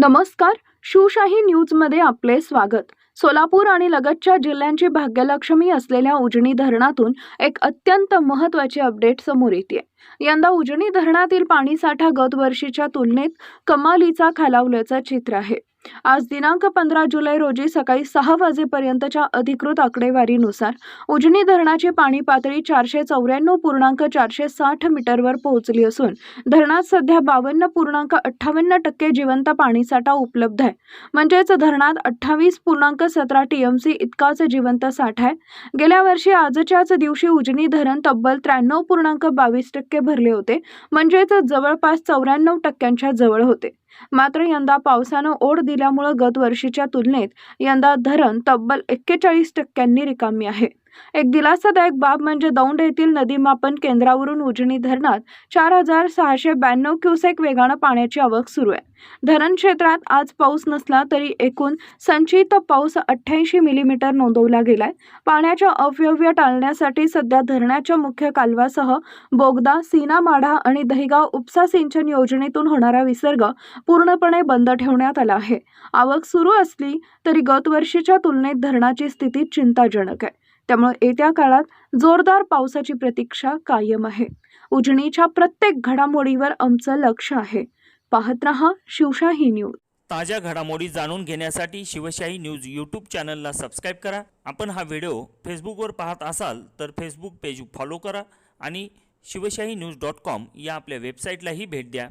नमस्कार. शिवशाही न्यूजमध्ये आपले स्वागत. सोलापूर आणि लगतच्या जिल्ह्यांची भाग्यलक्ष्मी असलेल्या उजनी धरणातून एक अत्यंत महत्त्वाची अपडेट समोर येते. यंदा उजनी धरणातील पाणीसाठा गतवर्षीच्या तुलनेत कमालीचा खालावल्याचं चित्र आहे. आज दिनांक 15 जुलै रोजी सकाळी 6 वाजेपर्यंतच्या अधिकृत आकडेवारीनुसार उजनी धरणाची पाणी पातळी 494.460 मीटरवर पोहोचली असून धरणात सध्या 52.58% जिवंत पाणीसाठा उपलब्ध आहे. म्हणजेच धरणात 28.17 TMC इतकाच जिवंत साठा आहे. गेल्या वर्षी आजच्याच दिवशी उजनी धरण तब्बल 93.22% भरले होते, म्हणजेच जवळपास 94% जवळ होते. मात्र यंदा पावसानं ओढ दिल्यामुळे गतवर्षीच्या तुलनेत यंदा धरण तब्बल 41% रिकामी आहे. एक दिलासादायक बाब म्हणजे दौंड येथील नदीमापन केंद्रावरून उजनी धरणात 4692 क्युसेक वेगानं पाण्याची आवक सुरू आहे. धरण क्षेत्रात आज पाऊस नसला तरी एकूण संचित पाऊस 88 मिलीमीटर नोंदवला गेलाय. पाण्याचा अपव्यय टाळण्यासाठी सध्या धरणाच्या मुख्य कालव्यासह बोगदा, सीना माढा आणि दहिगाव उपसा सिंचन योजनेतून होणारा विसर्ग पूर्णपणे बंद ठेवण्यात आला आहे. आवक सुरू असली तरी गतवर्षीच्या तुलनेत धरणाची स्थिती चिंताजनक आहे. त्यामुळे येत्या काळात जोरदार पावसाची प्रतीक्षा कायम आहे. उजनीच्या प्रत्येक घडामोडीवर आमचं लक्ष आहे. पाहत रहा शिवशाही न्यूज. ताज्या घडामोडी जाणून घेण्यासाठी शिवशाही न्यूज यूट्यूब चॅनलला सबस्क्राईब करा. आपण हा व्हिडिओ फेसबुकवर पाहत असाल तर फेसबुक पेज फॉलो करा आणि शिवशाही न्यूज.com या आपल्या वेबसाईटलाही भेट द्या.